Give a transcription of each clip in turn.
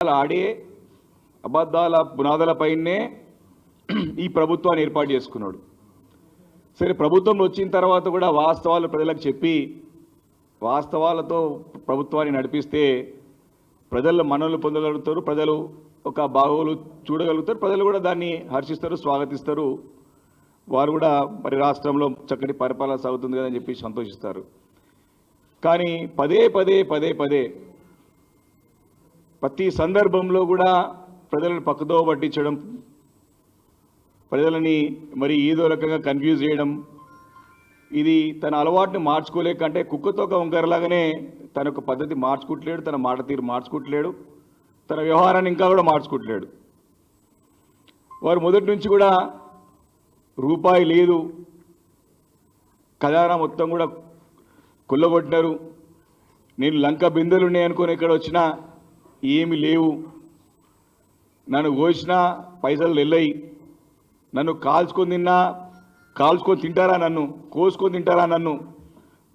ఆడే అబద్ధాల పునాదులపైనే ఈ ప్రభుత్వాన్ని ఏర్పాటు చేసుకున్నాడు. సరే, ప్రభుత్వం వచ్చిన తర్వాత కూడా వాస్తవాలు ప్రజలకు చెప్పి వాస్తవాలతో ప్రభుత్వాన్ని నడిపిస్తే ప్రజలు మనల్ని పొందగలుగుతారు, ప్రజలు ఒక బాగోలు చూడగలుగుతారు, ప్రజలు కూడా దాన్ని హర్షిస్తారు, స్వాగతిస్తారు. వారు కూడా మరి రాష్ట్రంలో చక్కటి పరిపాలన సాగుతుంది కదని చెప్పి సంతోషిస్తారు. కానీ పదే పదే పదే పదే ప్రతి సందర్భంలో కూడా ప్రజలను పక్కదో పట్టించడం, ప్రజలని మరి ఏదో రకంగా కన్ఫ్యూజ్ చేయడం, ఇది తన అలవాటుని మార్చుకోలేక, అంటే కుక్కతో వంకరలాగానే తన యొక్క పద్ధతి మార్చుకుంటలేడు, తన మాట తీరు మార్చుకుంటలేడు, తన వ్యవహారాన్ని ఇంకా కూడా మార్చుకుంటలేడు. వారు మొదటి నుంచి కూడా రూపాయి లేదు, ఖజానా మొత్తం కూడా కొల్లగొట్టినారు, నేను లంక బిందెలు ఉన్నాయనుకొని ఇక్కడ వచ్చినా ఏమి లేవు, నన్ను కోసినా పైసలు వెళ్ళయి, నన్ను కాల్చుకొని తింటారా, నన్ను కోసుకొని తింటారా, నన్ను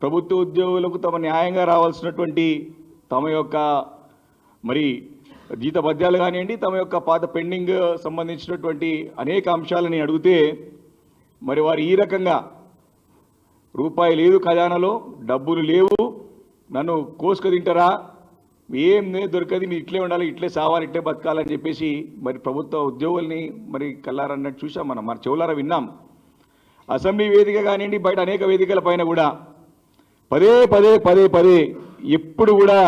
ప్రభుత్వ ఉద్యోగులకు తమ న్యాయంగా రావాల్సినటువంటి తమ యొక్క మరి జీతభత్యాలు కానివ్వండి, తమ యొక్క పాత పెండింగ్ సంబంధించినటువంటి అనేక అంశాలని అడిగితే మరి వారు ఈ రకంగా రూపాయి లేదు ఖజానాలో, డబ్బులు లేవు, నన్ను కోసుకు తింటారా, ఏం దొరకది, మీరు ఇట్లే ఉండాలి, ఇట్లే సావాలి, ఇట్లే బతకాలని చెప్పేసి మరి ప్రభుత్వ ఉద్యోగుల్ని మరి కల్లారన్నట్టు చూసాం, మనం మరి చెవులారా విన్నాం. అసెంబ్లీ వేదిక కానివ్వండి, బయట అనేక వేదికల పైన కూడా పదే పదే పదే పదే ఎప్పుడు కూడా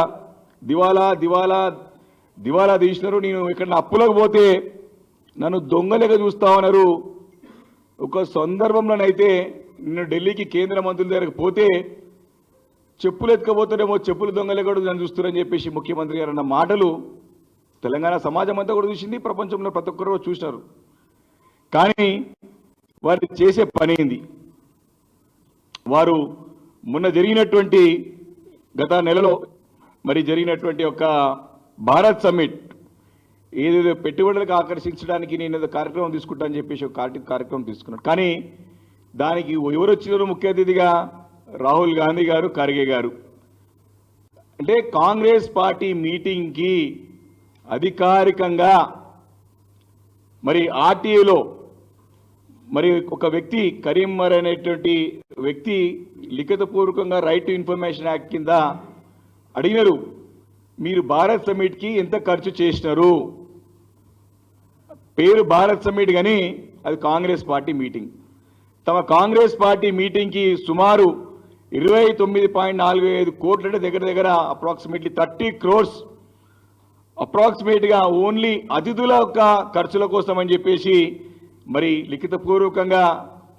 దివాలా దివాలా దివాలా తీసినారు, నేను ఇక్కడ అప్పులకు పోతే నన్ను దొంగలేక చూస్తా ఉన్నారు. ఒక సందర్భంలోనైతే నిన్ను ఢిల్లీకి కేంద్ర మంత్రుల దగ్గరకు పోతే చెప్పులు ఎత్తుకపోతారేమో, చెప్పులు దొంగలే కూడా నన్ను చూస్తారని చెప్పేసి ముఖ్యమంత్రి గారు అన్న మాటలు తెలంగాణ సమాజం అంతా కూడా చూసింది, ప్రపంచంలో ప్రతి ఒక్కరు చూసినారు. కానీ వారు చేసే పని ఏంది? వారు మొన్న జరిగినటువంటి గత నెలలో మరి జరిగినటువంటి ఒక భారత్ సమ్మిట్, ఏదేదో పెట్టుబడులకు ఆకర్షించడానికి నేను ఏదో కార్యక్రమం తీసుకుంటా అని చెప్పేసి ఒక కార్యక్రమం తీసుకున్నాడు. కానీ దానికి ఎవరు వచ్చినారు ముఖ్య అతిథిగా? రాహుల్ గాంధీ గారు, ఖర్గే గారు. అంటే కాంగ్రెస్ పార్టీ మీటింగ్కి అధికారికంగా మరి ఆర్టీఏలో మరి ఒక వ్యక్తి కరీంమర్ అనేటువంటి వ్యక్తి లిఖితపూర్వకంగా రైట్ టు ఇన్ఫర్మేషన్ యాక్ట్ కింద అడిగినారు, మీరు భారత్ సమ్మిట్కి ఎంత ఖర్చు చేసినారు? పేరు భారత్ సమ్మిట్ కానీ అది కాంగ్రెస్ పార్టీ మీటింగ్. తమ కాంగ్రెస్ పార్టీ మీటింగ్కి సుమారు 29.45 కోట్లు, అంటే దగ్గర దగ్గర అప్రాక్సిమేట్లీ 30 crores అప్రాక్సిమేట్గా ఓన్లీ అతిథుల యొక్క ఖర్చుల కోసం అని చెప్పేసి మరి లిఖితపూర్వకంగా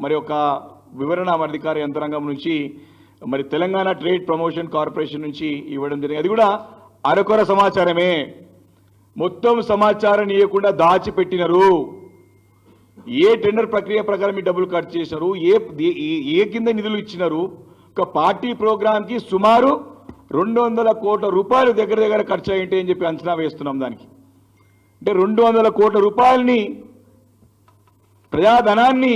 మరి ఒక వివరణ మరి అధికార యంత్రాంగం నుంచి మరి తెలంగాణ ట్రేడ్ ప్రమోషన్ కార్పొరేషన్ నుంచి ఇవ్వడం జరిగింది. అది కూడా అరకొర సమాచారమే, మొత్తం సమాచారం ఇవ్వకుండా దాచిపెట్టినారు. ఏ టెండర్ ప్రక్రియ ప్రకారం మీ డబ్బులు ఖర్చు చేసినారు, ఏ కింద నిధులు ఇచ్చినారు, ఒక పార్టీ ప్రోగ్రాంకి సుమారు 200 కోట్ల రూపాయలు దగ్గర దగ్గర ఖర్చు అయ్యింటే అని చెప్పి అంచనా వేస్తున్నాం. దానికి అంటే 200 కోట్ల రూపాయలని ప్రజాధనాన్ని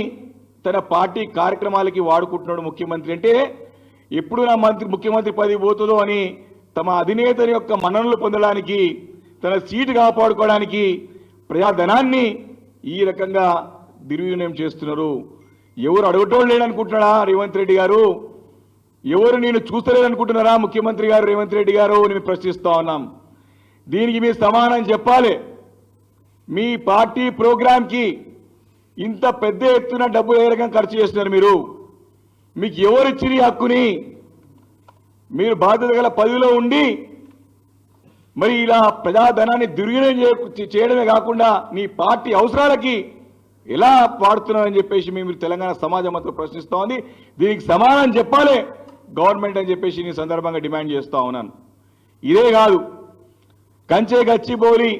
తన పార్టీ కార్యక్రమాలకి వాడుకుంటున్నాడు ముఖ్యమంత్రి. అంటే ఎప్పుడు నా ముఖ్యమంత్రి పదవి పోతుందో అని తమ అధినేతని యొక్క మన్ననలు పొందడానికి, తన సీటు కాపాడుకోవడానికి ప్రజాధనాన్ని ఈ రకంగా దుర్వినియోగం చేస్తున్నారు. ఎవరు అడగటోళ్ళు లేదనుకుంటున్నారా రేవంత్ రెడ్డి గారు? ఎవరు నేను చూస్తలేదనుకుంటున్నారా ముఖ్యమంత్రి గారు రేవంత్ రెడ్డి గారు? నేను ప్రశ్నిస్తా ఉన్నాం. దీనికి మీరు సమాధానం చెప్పాలి. మీ పార్టీ ప్రోగ్రాంకి ఇంత పెద్ద ఎత్తున డబ్బులు ఏ రకంగా ఖర్చు చేస్తున్నారు మీరు? మీకు ఎవరు ఇచ్చిన హక్కుని? మీరు బాధ్యత గల పదవిలో ఉండి మరి ఇలా ప్రజాధనాన్ని దుర్వినియోగం చేయడమే కాకుండా నీ పార్టీ అవసరాలకి ఎలా వాడుతున్నారని చెప్పేసి మేము తెలంగాణ సమాజం అంతా ప్రశ్నిస్తా ఉంది. దీనికి సమాధానం చెప్పాలి గవర్నమెంట్ అని చెప్పేసి నేను సందర్భంగా డిమాండ్ చేస్తా ఉన్నాను. ఇదే కాదు, కంచే గచ్చిబౌలి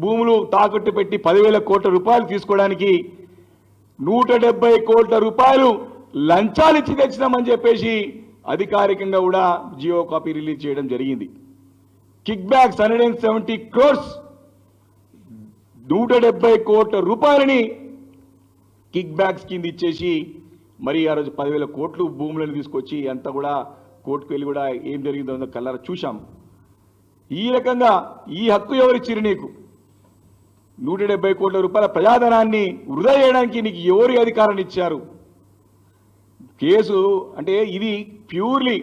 భూములు తాకట్టు పెట్టి 10,000 కోట్ల రూపాయలు తీసుకోవడానికి 170 కోట్ల రూపాయలు లంచాలు ఇచ్చి తెచ్చినామని చెప్పేసి అధికారికంగా కూడా జియో కాపీ రిలీజ్ చేయడం జరిగింది. కిక్ బ్యాక్స్ 170 crores 170 కోట్ల రూపాయలని కిక్ బ్యాక్స్ కింద ఇచ్చేసి మరి ఆ రోజు 10,000 కోట్లు భూములను తీసుకొచ్చి అంతా కూడా కోర్టుకు వెళ్ళి కూడా ఏం జరిగిందో కల్లారా చూశాం. ఈ రకంగా ఈ హక్కు ఎవరిచ్చిరు నీకు? 170 కోట్ల రూపాయల ప్రజాధనాన్ని వృధా చేయడానికి నీకు ఎవరు అధికారాన్ని ఇచ్చారు? కేసు అంటే ఇది ప్యూర్లీ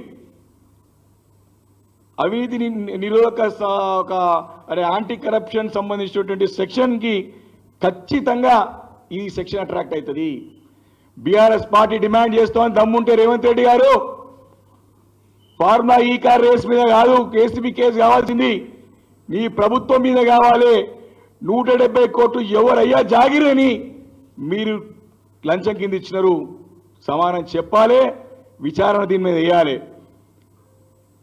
అవినీతి నిరోధక ఒక యాంటీ కరప్షన్ సంబంధించినటువంటి సెక్షన్కి ఖచ్చితంగా ఈ సెక్షన్ అట్రాక్ట్ అవుతుంది. బీఆర్ఎస్ పార్టీ డిమాండ్ చేస్తామని దమ్ముంటే రేవంత్ రెడ్డి గారు ఫార్ములా ఈ కార్ రేస్ మీద కాదు కేసీబీ కేసు కావాల్సింది మీ ప్రభుత్వం మీద కావాలి. 170 కోట్లు ఎవరయ్యా జాగిరని మీరు లంచం కింద ఇచ్చినారు సమానం చెప్పాలి, విచారణ దీని మీద వేయాలి.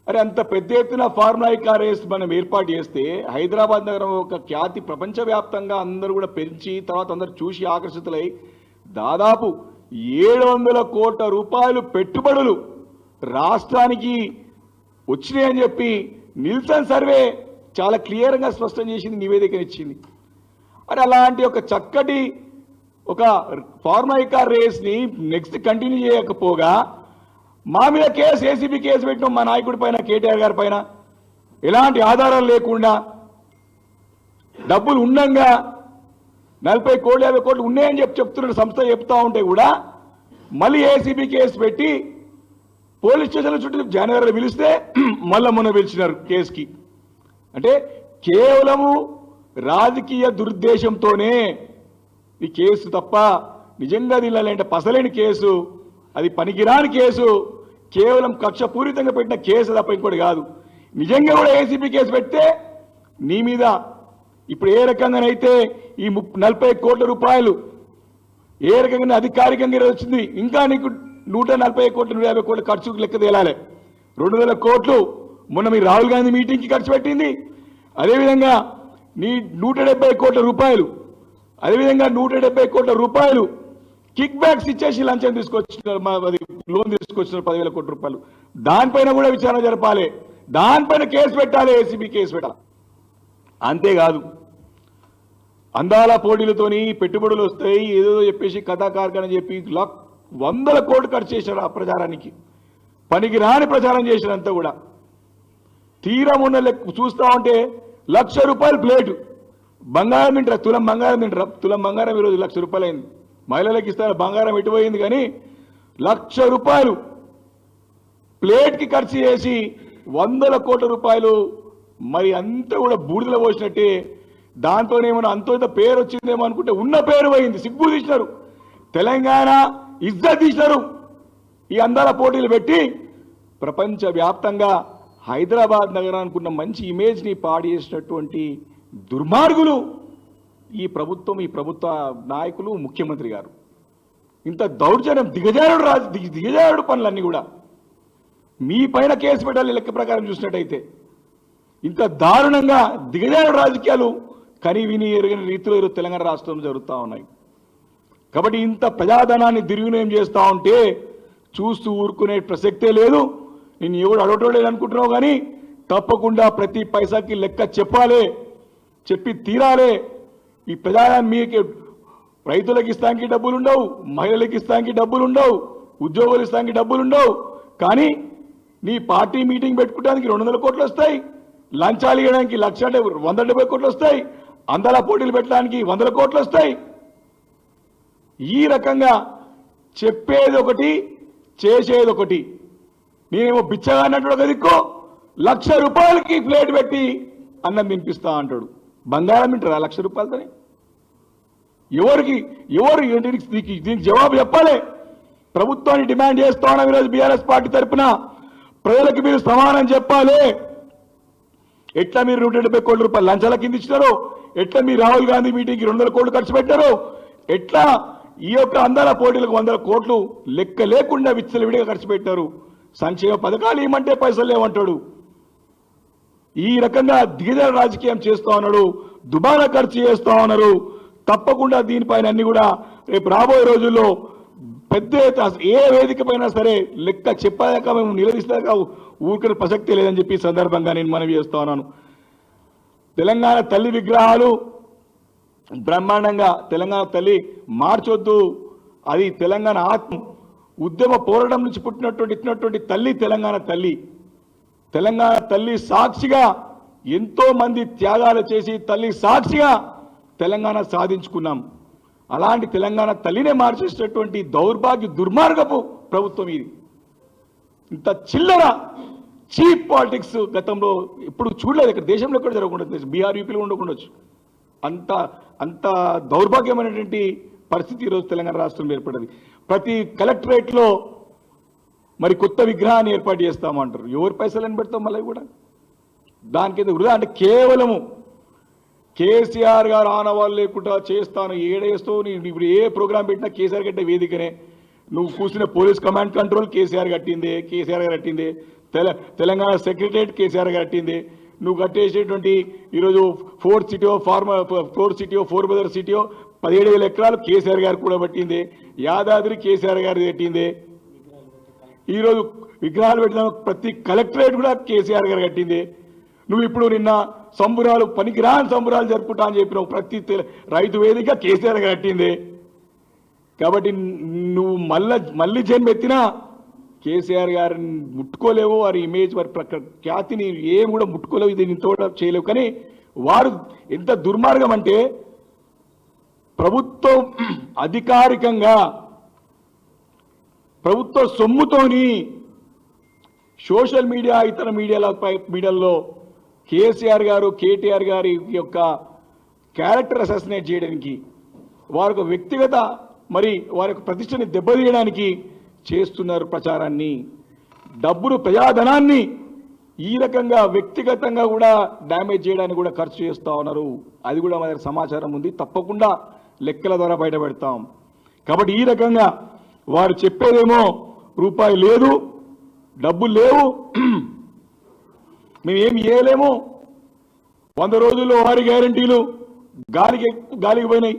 అరే అంత పెద్ద ఎత్తున ఫార్ములా ఈ కార్ రేస్ మనం ఏర్పాటు చేస్తే హైదరాబాద్ నగరం ఒక ఖ్యాతి ప్రపంచవ్యాప్తంగా అందరూ కూడా పెంచి తర్వాత అందరు చూసి ఆకర్షితులై దాదాపు 700 కోట్ల రూపాయలు పెట్టుబడులు రాష్ట్రానికి వచ్చినాయని చెప్పి నిల్సన్ సర్వే చాలా క్లియర్గా స్పష్టం చేసింది, నివేదికనిచ్చింది. మరి అలాంటి ఒక చక్కటి ఒక ఫార్ములా ఈ కార్ రేస్ని నెక్స్ట్ కంటిన్యూ చేయకపోగా మా మీద కేసు ఏసీబీ కేసు పెట్టినాం మా నాయకుడి పైన కేటీఆర్ గారి పైన ఎలాంటి ఆధారాలు లేకుండా డబ్బులు ఉండంగా 40 కోట్లు 50 కోట్లు ఉన్నాయని చెప్తున్న సంస్థ చెప్తా ఉంటే కూడా మళ్ళీ ఏసీబీ కేసు పెట్టి పోలీస్ స్టేషన్ల చుట్టూ జనవరిలో పిలిస్తే మళ్ళీ మొన్న పిలిచినారు కేసుకి. అంటే కేవలము రాజకీయ దురుద్దేశంతోనే ఈ కేసు తప్ప నిజంగా దీనిలో పసలేని కేసు, అది పనికిరాని కేసు, కేవలం కక్షపూరితంగా పెట్టిన కేసు తప్ప ఇంకోటి కాదు. నిజంగా కూడా ఏసీబీ కేసు పెడితే నీ మీద ఇప్పుడు ఏ రకంగానైతే ఈ 40 కోట్ల రూపాయలు ఏ రకంగా అధికారికంగా వచ్చింది, ఇంకా నీకు 140 కోట్లు 150 కోట్ల ఖర్చుకు లెక్క తేలాలి. 200 కోట్లు మొన్న మీ రాహుల్ గాంధీ మీటింగ్కి ఖర్చు పెట్టింది. అదేవిధంగా నీ 170 కోట్ల రూపాయలు, అదేవిధంగా 170 కోట్ల రూపాయలు కిక్ బ్యాక్స్ ఇచ్చేసి లంచం తీసుకొచ్చినారు, అది లోన్ తీసుకొచ్చినారు 10,000 కోట్ల రూపాయలు. దానిపైన కూడా విచారణ జరపాలి, దానిపైన కేసు పెట్టాలి, ఏసీబీ కేసు పెట్టాలి. అంతేకాదు అందాల పోటీలతోని పెట్టుబడులు వస్తాయి ఏదో చెప్పేసి కథాకారకని చెప్పి 100 కోట్లు ఖర్చు చేశారు ఆ ప్రచారానికి, పనికి రాని ప్రచారం చేసినంత కూడా. తీరం ఉన్న లెక్క చూస్తూ ఉంటే 1,00,000 రూపాయలు ప్లేటు బంగారం తింటారా, తులం బంగారం తింటారా? తులం బంగారం ఈరోజు 1,00,000 రూపాయలు అయింది. మహిళలకు ఇస్తారు బంగారం ఎటుపోయింది, కానీ 1,00,000 రూపాయలు ప్లేట్కి ఖర్చు చేసి 100 కోట్ల రూపాయలు మరి అంతా కూడా బూడిదలో పోసినట్టే. దాంతోనేమో అంతో పేరు వచ్చిందేమో అనుకుంటే ఉన్న పేరు పోయింది, సిగ్గు తీసినారు, తెలంగాణ ఇజ్జత్ తీసినారు. ఈ అందాల పోటీలు పెట్టి ప్రపంచవ్యాప్తంగా హైదరాబాద్ నగరానికి ఉన్న మంచి ఇమేజ్ని పాడు చేసినటువంటి దుర్మార్గులు ఈ ప్రభుత్వ నాయకులు, ముఖ్యమంత్రి గారు. ఇంత దౌర్జన్యం దిగజారుడు పనులన్నీ కూడా మీ పైన కేసు పెట్టాలి లెక్క ప్రకారం చూసినట్టయితే. ఇంత దారుణంగా దిగజారుడు రాజకీయాలు కని విని ఎరిగిన రీతిలో ఈరోజు తెలంగాణ రాష్ట్రంలో జరుగుతూ ఉన్నాయి. కాబట్టి ఇంత ప్రజాధనాన్ని దుర్వినియోగం చేస్తూ ఉంటే చూస్తూ ఊరుకునే ప్రసక్తే లేదు. నేను ఎవడు అడగటోలేదు అనుకుంటున్నావు, కానీ తప్పకుండా ప్రతి పైసాకి లెక్క చెప్పాలి, చెప్పి తీరాలి. ఈ ప్రజాధనాన్ని మీకు రైతులకు ఇస్తానికి డబ్బులు ఉండవు, మహిళలకు ఇస్తానికి డబ్బులు ఉండవు, ఉద్యోగులు ఇస్తానికి డబ్బులు ఉండవు, కానీ నీ పార్టీ మీటింగ్ పెట్టుకోవడానికి 200 కోట్లు వస్తాయి, లంచాలు ఇవ్వడానికి 170 కోట్లు వస్తాయి, అందాల పోటీలు పెట్టడానికి 100 కోట్లు వస్తాయి. ఈ రకంగా చెప్పేది ఒకటి చేసేది ఒకటి. నేనేమో బిచ్చగా అన్నట్టు ఒక దిక్కు 1,00,000 రూపాయలకి ప్లేట్ పెట్టి అన్నం తినిపిస్తా అంటాడు. బంగారం తింటారా 1,00,000 రూపాయలతోని? ఎవరు దీనికి జవాబు చెప్పాలి. ప్రభుత్వాన్ని డిమాండ్ చేస్తా ఉన్నాం ఈరోజు బీఆర్ఎస్ పార్టీ తరఫున. ప్రజలకు మీరు సమానం చెప్పాలి. ఎట్లా మీరు 170 కోట్ల రూపాయలు లంచాల కింద ఇచ్చినారో, ఎట్లా మీరు రాహుల్ గాంధీ మీటింగ్కి 200 కోట్లు ఖర్చు పెట్టారో, ఎట్లా ఈ యొక్క అందాల పోటీలకు 100 కోట్లు లెక్క లేకుండా విచ్చలవిడిగా ఖర్చు పెట్టారు. సంక్షేమ పథకాలు ఏమంటే పైసలు లేవంటాడు. ఈ రకంగా దిగజారు రాజకీయం చేస్తా ఉన్నాడు, దుబారా ఖర్చు చేస్తా ఉన్నారు. తప్పకుండా దీనిపైన అన్ని కూడా రేపు రాబోయే రోజుల్లో పెద్ద ఏ వేదిక పైన సరే లెక్క చెప్పాక మేము నిలదీస్తాక ఊరికే ప్రసక్తి లేదని చెప్పి సందర్భంగా నేను మనవి చేస్తా ఉన్నాను. తెలంగాణ తల్లి విగ్రహాలు బ్రహ్మాండంగా తెలంగాణ తల్లి మార్చొద్దు, అది తెలంగాణ ఆత్మ ఉద్యమ పోరాటం నుంచి పుట్టినటువంటి తల్లి తెలంగాణ తల్లి. తెలంగాణ తల్లి సాక్షిగా ఎంతో మంది త్యాగాలు చేసి తల్లి సాక్షిగా తెలంగాణ సాధించుకున్నాం. అలాంటి తెలంగాణ తల్లినే మార్చేసినటువంటి దౌర్భాగ్య దుర్మార్గపు ప్రభుత్వం ఇది. ఇంత చిల్లర చీప్ పాలిటిక్స్ గతంలో ఎప్పుడు చూడలేదు. ఇక్కడ దేశంలో ఎక్కడ జరగకుండా, బీహార్ యూపీలో ఉండకుండొచ్చు. అంత అంత దౌర్భాగ్యమైనటువంటి పరిస్థితి ఈరోజు తెలంగాణ రాష్ట్రంలో ఏర్పడింది. ప్రతి కలెక్టరేట్లో మరి కొత్త విగ్రహాన్ని ఏర్పాటు చేస్తామంటారు. ఎవరి పైసలని పెడతాం మళ్ళీ కూడా దానికి వృధా. అంటే కేవలము కేసీఆర్ గారు ఆనవాళ్ళు లేకుండా చేస్తాను, ఏడేస్తావు. ఇప్పుడు ఏ ప్రోగ్రాం పెట్టినా కేసీఆర్ కట్టే వేదికనే. నువ్వు కూర్చున్న పోలీస్ కమాండ్ కంట్రోల్ కేసీఆర్ కట్టిందే, కేసీఆర్ గారు కట్టిందే. తెలంగాణ సెక్రటరియట్ కేసీఆర్ గారు కట్టిందే. నువ్వు కట్టేసేటువంటి ఈరోజు ఫోర్త్ సిటీయో 4 బ్రదర్ సిటీయో 17,000 ఎకరాలు కేసీఆర్ గారు కూడా పట్టిందే. యాదాద్రి కేసీఆర్ గారు కట్టిందే. ఈరోజు విగ్రహాలు పెట్టిన ప్రతి కలెక్టరేట్ కూడా కేసీఆర్ గారు కట్టిందే. నువ్వు ఇప్పుడు నిన్న సంబురాలు పనికిరాని సంబురాలు జరుపుకుంటా అని చెప్పినావు. ప్రతి రైతు వేదిక కేసీఆర్ గారు కట్టిందే. కాబట్టి నువ్వు మళ్ళీ జన్మెత్తినా కేసీఆర్ గారిని ముట్టుకోలేవు. వారి ఇమేజ్, వారి ఖ్యాతిని ఏం కూడా ముట్టుకోలేవు. ఇది ఇంత కూడా చేయలేవు. కానీ వారు ఎంత దుర్మార్గం అంటే ప్రభుత్వం అధికారికంగా ప్రభుత్వ సొమ్ముతోని సోషల్ మీడియా ఇతర మీడియాల్లో కేసీఆర్ గారు కేటీఆర్ గారి యొక్క క్యారెక్టర్ అసాసినేట్ చేయడానికి, వారి యొక్క వ్యక్తిగత మరి వారి యొక్క ప్రతిష్టని దెబ్బతీయడానికి చేస్తున్నారు ప్రచారాన్ని. డబ్బులు ప్రజాధనాన్ని ఈ రకంగా వ్యక్తిగతంగా కూడా డ్యామేజ్ చేయడానికి కూడా ఖర్చు చేస్తూ ఉన్నారు. అది కూడా మన సమాచారం ఉంది. తప్పకుండా లెక్కల ద్వారా బయటపెడతాం. కాబట్టి ఈ రకంగా వారు చెప్పేదేమో రూపాయి లేదు, డబ్బులు లేవు, మేమేమి చేయలేము, 100 రోజుల్లో వారి గ్యారంటీలు గాలికి పోయినాయి.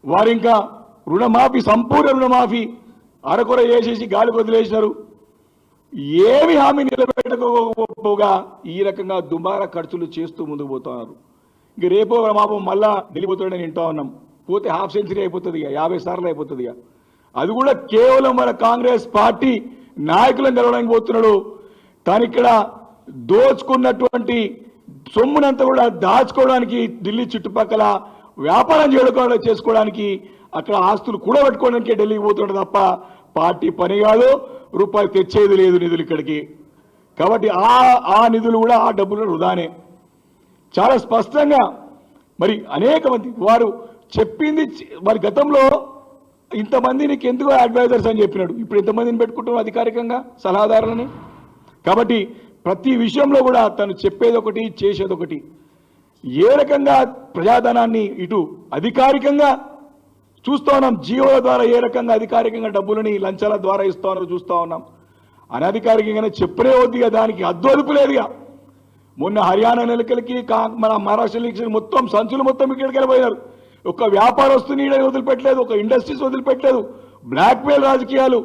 వారు ఇంకా రుణమాఫీ, సంపూర్ణ రుణమాఫీ అరకొర చేసేసి గాలికి వదిలేసినారు. ఏమి హామీ నిలబెట్టకపోగా ఈ రకంగా దుమార ఖర్చులు చేస్తూ ముందుకు పోతున్నారు. ఇంక రేపో మాపో మళ్ళా వెళ్ళిపోతాడని వింటా ఉన్నాం. పోతే హాఫ్ సెంచరీ అయిపోతుంది, 50 సార్లు అయిపోతుంది. అది కూడా కేవలం మన కాంగ్రెస్ పార్టీ నాయకులను గెలవడానికి పోతున్నాడు. తాను ఇక్కడ దోచుకున్నటువంటి సొమ్మునంతా కూడా దాచుకోవడానికి, ఢిల్లీ చుట్టుపక్కల వ్యాపారం చేసుకోవడానికి, అక్కడ ఆస్తులు కూడబెట్టుకోవడానికి ఢిల్లీకి పోతున్నాడు తప్ప పార్టీ పని కాదు. రూపాయి తెచ్చేది లేదు నిధులు ఇక్కడికి. కాబట్టి ఆ నిధులు కూడా, ఆ డబ్బులు వృధానే. చాలా స్పష్టంగా మరి అనేక మంది వారు చెప్పింది. మరి గతంలో ఇంతమంది నీకు ఎందుకు అడ్వైజర్స్ అని చెప్పినాడు. ఇప్పుడు ఇంతమందిని పెట్టుకుంటాం అధికారికంగా సలహాదారులని. కాబట్టి ప్రతి విషయంలో కూడా తను చెప్పేది ఒకటి, చేసేది ఒకటి. ఏ రకంగా ప్రజాధనాన్ని ఇటు అధికారికంగా చూస్తూ ఉన్నాం, జియోల ద్వారా ఏ రకంగా అధికారికంగా డబ్బులని లంచాల ద్వారా ఇస్తూ ఉన్నారో చూస్తూ ఉన్నాం. అనధికారికంగానే చెప్పనే వద్దుగా, దానికి అద్దోదుపు లేదుగా. మొన్న హర్యానా ఎన్నికలకి మన మహారాష్ట్ర ఎన్నికలకి మొత్తం సంచులు మొత్తం ఇక్కడికి వెళ్ళిపోయారు. ఒక వ్యాపారస్తుని వదిలిపెట్టలేదు, ఒక ఇండస్ట్రీస్ వదిలిపెట్టలేదు. బ్లాక్మెయిల్ రాజకీయాలు,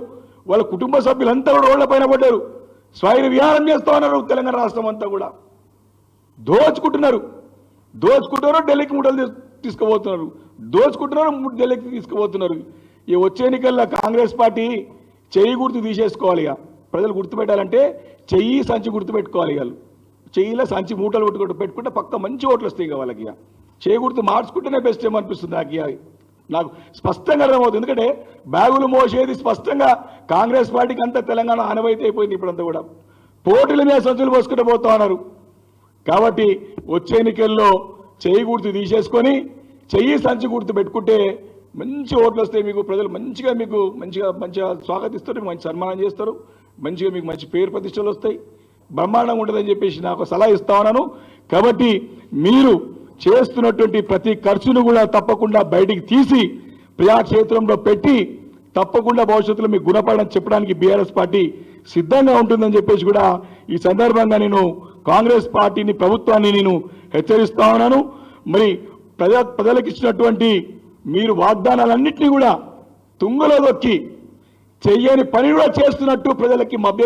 వాళ్ళ కుటుంబ సభ్యులంతా కూడా రోడ్ల పైన పడ్డారు. స్వైర విహారం చేస్తూ ఉన్నారు. తెలంగాణ రాష్ట్రం అంతా కూడా దోచుకుంటున్నారు. ఢిల్లీకి మూటలు తీసుకుపోతున్నారు, ఢిల్లీకి తీసుకుపోతున్నారు. ఈ వచ్చే ఎన్నికల్లో కాంగ్రెస్ పార్టీ చెయ్యి గుర్తు తీసేసుకోవాలి. ఇక ప్రజలు గుర్తుపెట్టాలంటే చెయ్యి సంచి గుర్తుపెట్టుకోవాలి. వాళ్ళు చెయ్యిలో సంచి మూటలు పెట్టుకుంటే పక్క మంచి ఓట్లు వస్తాయి. ఇక వాళ్ళకి చేయి గుర్తు మార్చుకుంటేనే బెస్ట్ ఏమనిపిస్తుంది నాకు స్పష్టంగా అర్థమవుతుంది. ఎందుకంటే బ్యాగులు మోసేది స్పష్టంగా కాంగ్రెస్ పార్టీకి అంతా తెలంగాణ ఆనవాయితీ అయిపోయింది. ఇప్పుడంతా కూడా పోటీల మీద సంచులు పోసుకుంటూ పోతా ఉన్నారు. కాబట్టి వచ్చే ఎన్నికల్లో చెయ్యి గుర్తు తీసేసుకొని చెయ్యి సంచి గుర్తు పెట్టుకుంటే మంచి ఓట్లు వస్తాయి. మీకు ప్రజలు మంచిగా స్వాగతిస్తారు, మంచి సన్మానం చేస్తారు, మంచిగా మీకు మంచి పేరు ప్రతిష్టలు వస్తాయి, బ్రహ్మాండంగా ఉంటుందని చెప్పేసి నాకు సలహా ఇస్తా ఉన్నాను. కాబట్టి మీరు చేస్తున్నటువంటి ప్రతి ఖర్చును కూడా తప్పకుండా బయటికి తీసి ప్రజాక్షేత్రంలో పెట్టి తప్పకుండా భవిష్యత్తులో మీకు గుణపాఠం చెప్పడానికి బీఆర్ఎస్ పార్టీ సిద్ధంగా ఉంటుందని చెప్పేసి కూడా ఈ సందర్భంగా నేను కాంగ్రెస్ పార్టీని, ప్రభుత్వాన్ని నేను హెచ్చరిస్తా ఉన్నాను. మరి ప్రజలకు ఇచ్చినటువంటి మీరు వాగ్దానాలన్నింటినీ కూడా తుంగలో దొక్కి చెయ్యని పని కూడా చేస్తున్నట్టు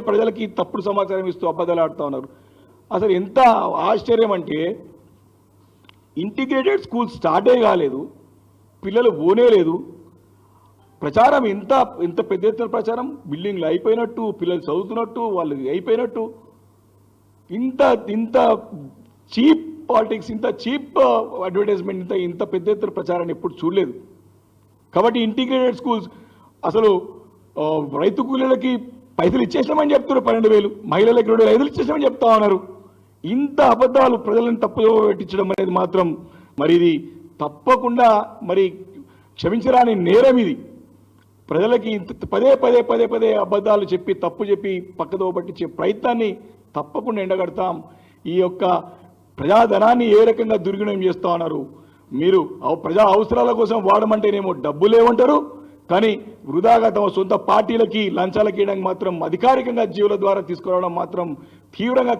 ప్రజలకి తప్పుడు సమాచారం ఇస్తూ అబద్ధాలు ఆడుతూ ఉన్నారు. అసలు ఎంత ఆశ్చర్యం అంటే ఇంటిగ్రేటెడ్ స్కూల్ స్టార్టే కాలేదు, పిల్లలు పోనే లేదు. ప్రచారం ఎంత పెద్ద ఎత్తున ప్రచారం, బిల్డింగ్లు అయిపోయినట్టు, పిల్లలు చదువుతున్నట్టు, వాళ్ళు అయిపోయినట్టు. ఇంత ఇంత చీప్ పాలిటిక్స్, ఇంత చీప్ అడ్వర్టైజ్మెంట్, ఇంత పెద్ద ఎత్తున ప్రచారాన్ని ఎప్పుడు చూడలేదు. కాబట్టి ఇంటిగ్రేటెడ్ స్కూల్స్ అసలు రైతు కూలీలకి పైసలు ఇచ్చేసామని చెప్తున్నారు, 12,000, మహిళలకు 2,500 ఇచ్చేసామని చెప్తా ఉన్నారు. ఇంత అబద్ధాలు ప్రజలను తప్పుదో పెట్టించడం అనేది మాత్రం మరి ఇది తప్పకుండా మరి క్షమించరాని నేరం. ఇది ప్రజలకి పదే పదే పదే పదే అబద్ధాలు చెప్పి తప్పు చెప్పి పక్కదో పట్టించే ప్రయత్నాన్ని తప్పకుండా ఎండగడతాం. ఈ యొక్క ప్రజాధనాన్ని ఏ రకంగా దుర్వినియోగం చేస్తూ ఉన్నారు. మీరు ప్రజా అవసరాల కోసం వాడమంటేనేమో డబ్బులు ఏమంటారు, కానీ వృధాగా తమ సొంత పార్టీలకి లంచాలకి ఇవ్వడానికి మాత్రం అధికారికంగా జీవుల ద్వారా తీసుకురావడం మాత్రం తీవ్రంగా